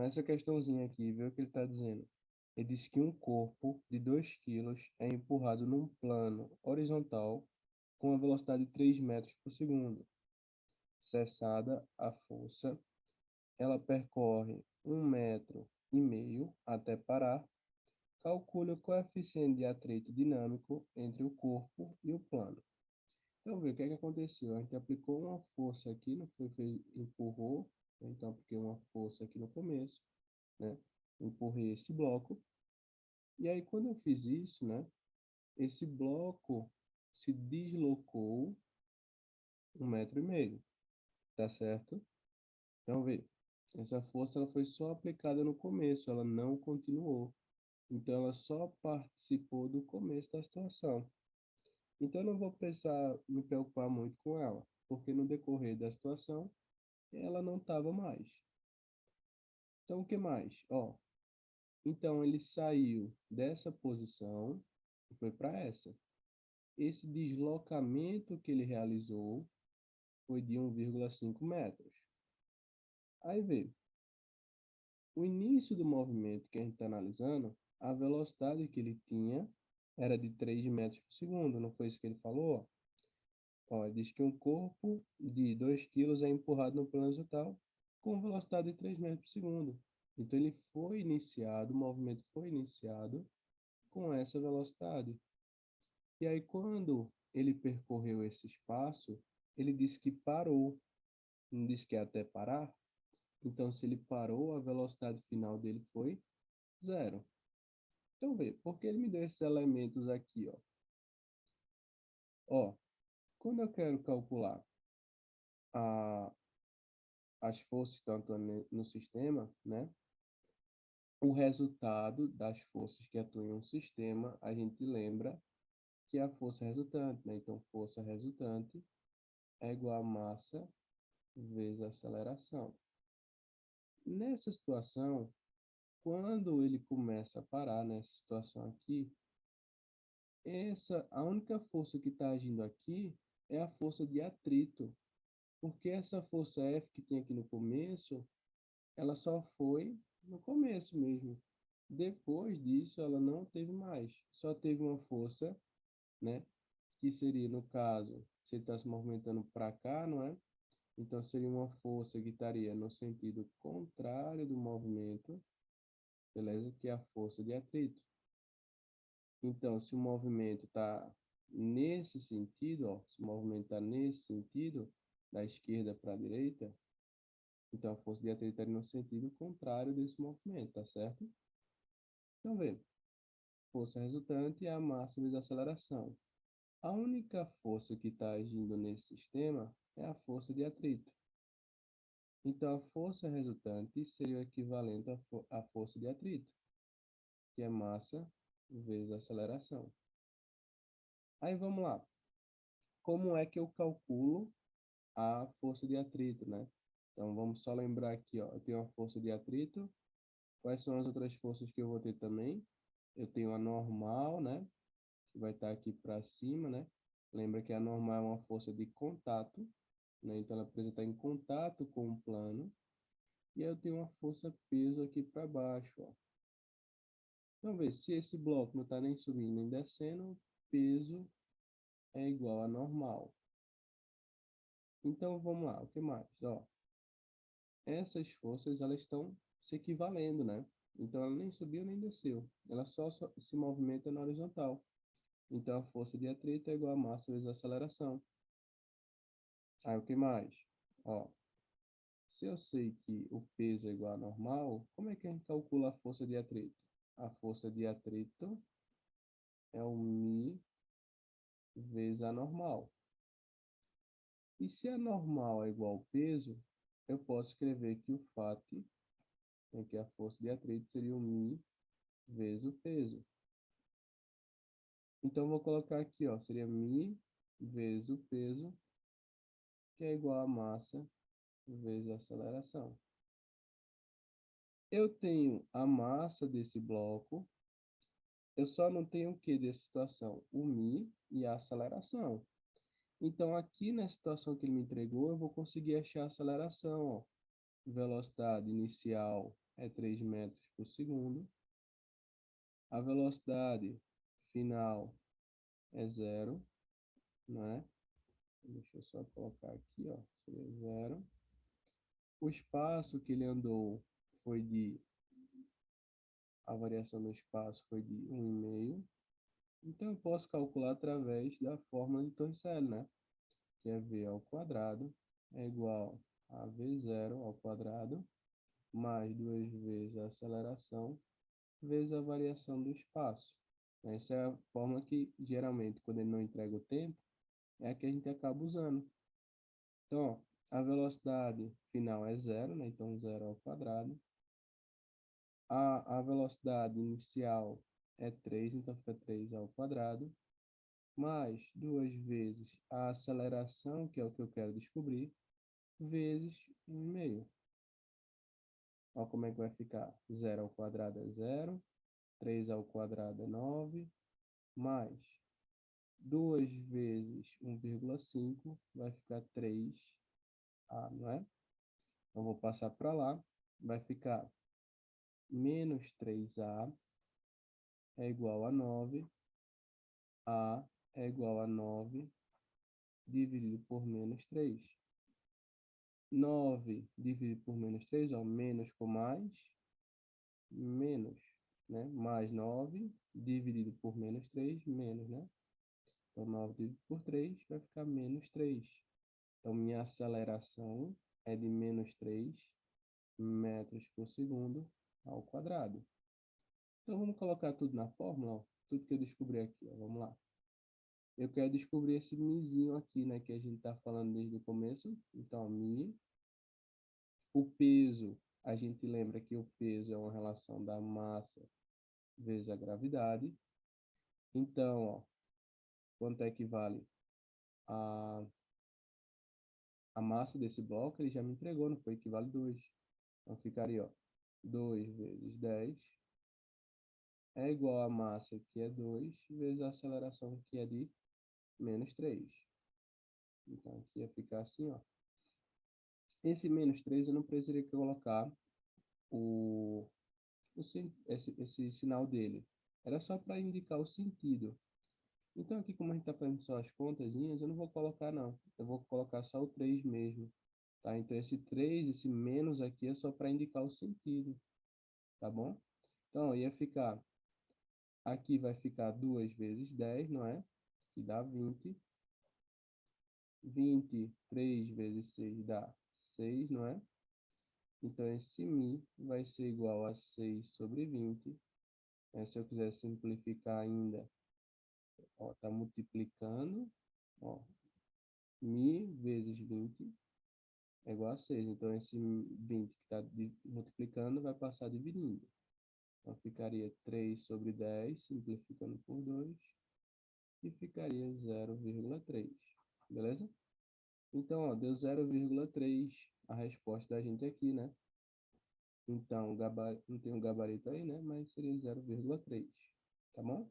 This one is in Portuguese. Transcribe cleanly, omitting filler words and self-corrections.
essa questãozinha aqui, vê o que ele está dizendo. Ele diz que um corpo de 2 quilos é empurrado num plano horizontal com a velocidade de 3 metros por segundo. Cessada a força, ela percorre 1,5 metros até parar. Calcule o coeficiente de atrito dinâmico entre o corpo e o plano. Então, vê o que é que aconteceu. A gente aplicou uma força aqui, não foi, empurrou, então apliquei uma força aqui no começo, né? Empurrei esse bloco. E aí, quando eu fiz isso, né? Esse bloco se deslocou 1,5 metros, tá certo? Então, vê, essa força ela foi só aplicada no começo, ela não continuou. Então, ela só participou do começo da situação. Então, eu não vou precisar me preocupar muito com ela, porque no decorrer da situação, ela não estava mais. Então, o que mais? Ó, então, ele saiu dessa posição e foi para essa. Esse deslocamento que ele realizou foi de 1,5 metros. Aí vê, o início do movimento que a gente está analisando, a velocidade que ele tinha era de 3 metros por segundo, não foi isso que ele falou? Ó, diz que um corpo de 2 quilos é empurrado no plano horizontal com velocidade de 3 metros por segundo. Então, ele foi iniciado, o movimento foi iniciado com essa velocidade. E aí, quando ele percorreu esse espaço, ele disse que parou, não disse que é até parar. Então, se ele parou, a velocidade final dele foi zero. Então, vê, porque ele me deu esses elementos aqui, ó. Ó, quando eu quero calcular a, as forças que estão atuando no sistema, né? O resultado das forças que atuam em um sistema, a gente lembra que é a força resultante, né? Então, força resultante é igual a massa vezes a aceleração. Nessa situação, quando ele começa a parar nessa situação aqui, a única força que está agindo aqui é a força de atrito, porque essa força F que tem aqui no começo, ela só foi no começo mesmo. Depois disso, ela não teve mais. Só teve uma força, né? Que seria, no caso, se ele está se movimentando para cá, não é? Então, seria uma força que estaria no sentido contrário do movimento, beleza? Que é a força de atrito. Então, se o movimento está nesse sentido, ó, se o movimento está nesse sentido, da esquerda para a direita, então a força de atrito estaria no sentido contrário desse movimento, tá certo? Então, vê, força resultante é a massa vezes a aceleração. A única força que está agindo nesse sistema é a força de atrito. Então, a força resultante seria o equivalente à força de atrito, que é massa vezes aceleração. Aí, vamos lá. Como é que eu calculo a força de atrito, né? Então, vamos só lembrar aqui, ó. Eu tenho a força de atrito. Quais são as outras forças que eu vou ter também? Eu tenho a normal, né? Que vai estar aqui para cima, né? Lembra que a normal é uma força de contato, né? Então, ela precisa estar em contato com o plano. E aí eu tenho uma força peso aqui para baixo, ó. Então, vê, se esse bloco não está nem subindo nem descendo, peso é igual a normal. Então, vamos lá, o que mais? Ó, essas forças, elas estão se equivalendo, né? Então, ela nem subiu nem desceu. Ela só se movimenta na horizontal. Então, a força de atrito é igual a massa vezes a aceleração. Aí, o que mais? Ó, se eu sei que o peso é igual a normal, como é que a gente calcula a força de atrito? A força de atrito é o μ vezes a normal. E se a normal é igual ao peso, eu posso escrever que o φ, que é a força de atrito, seria o μ vezes o peso. Então, vou colocar aqui, ó, seria μ vezes o peso, que é igual a massa vezes a aceleração. Eu tenho a massa desse bloco, eu só não tenho o que dessa situação? O μ e a aceleração. Então, aqui na situação que ele me entregou, eu vou conseguir achar a aceleração, ó. Velocidade inicial é 3 metros por segundo. A velocidade final é zero, né? Deixa eu só colocar aqui, ó, seria zero. O espaço que ele andou foi de, a variação do espaço foi de 1,5. Então, eu posso calcular através da fórmula de Torricelli, né? Que é V ao quadrado é igual a V0 ao quadrado mais 2 vezes a aceleração vezes a variação do espaço. Essa é a fórmula que, geralmente, quando ele não entrega o tempo, é a que a gente acaba usando. Então, ó, a velocidade final é zero, né? Então, zero ao quadrado. A velocidade inicial é 3, então fica 3 ao quadrado, mais 2 vezes a aceleração, que é o que eu quero descobrir, vezes 1,5. Olha como é que vai ficar. 0 ao quadrado é 0, 3 ao quadrado é 9, mais 2 vezes 1,5 vai ficar 3A, não é? Então, vou passar para lá, vai ficar menos 3A é igual a 9, A é igual a 9 dividido por menos 3. 9 dividido por menos 3, ó, menos com mais, menos, né? Mais 9 dividido por menos 3, menos, né? Então, 9 dividido por 3 vai ficar menos 3. Então, minha aceleração é de menos 3 metros por segundo ao quadrado. Então, vamos colocar tudo na fórmula, ó, tudo que eu descobri aqui, ó, vamos lá. Eu quero descobrir esse mizinho aqui, né, que a gente está falando desde o começo. Então, mi. O peso, a gente lembra que o peso é uma relação da massa vezes a gravidade. Então, ó, quanto é que vale a massa desse bloco? Ele já me entregou, não foi? Equivale 2. Então, ficaria, ó, 2 vezes 10 é igual a massa, que é 2, vezes a aceleração, que é de menos 3. Então, aqui ia ficar assim, ó. Esse menos 3 eu não precisaria colocar esse sinal dele. Era só para indicar o sentido. Então, aqui, como a gente está fazendo só as contazinhas, eu não vou colocar, não. Eu vou colocar só o 3 mesmo. Tá? Então, esse 3, esse menos aqui é só para indicar o sentido. Tá bom? Então, ia ficar... Aqui vai ficar 2 vezes 10, não é? Que dá 20. 23 vezes 6 dá 6, não é? Então, esse mi vai ser igual a 6 sobre 20. Se eu quiser simplificar ainda, ó, tá multiplicando, ó, mi vezes 20 é igual a 6. Então, esse 20 que está multiplicando vai passar dividindo. Então, ficaria 3 sobre 10, simplificando por 2, e ficaria 0,3. Beleza? Então, ó, deu 0,3 a resposta da gente aqui, né? Então, não tem um gabarito aí, né? Mas seria 0,3. Tá bom?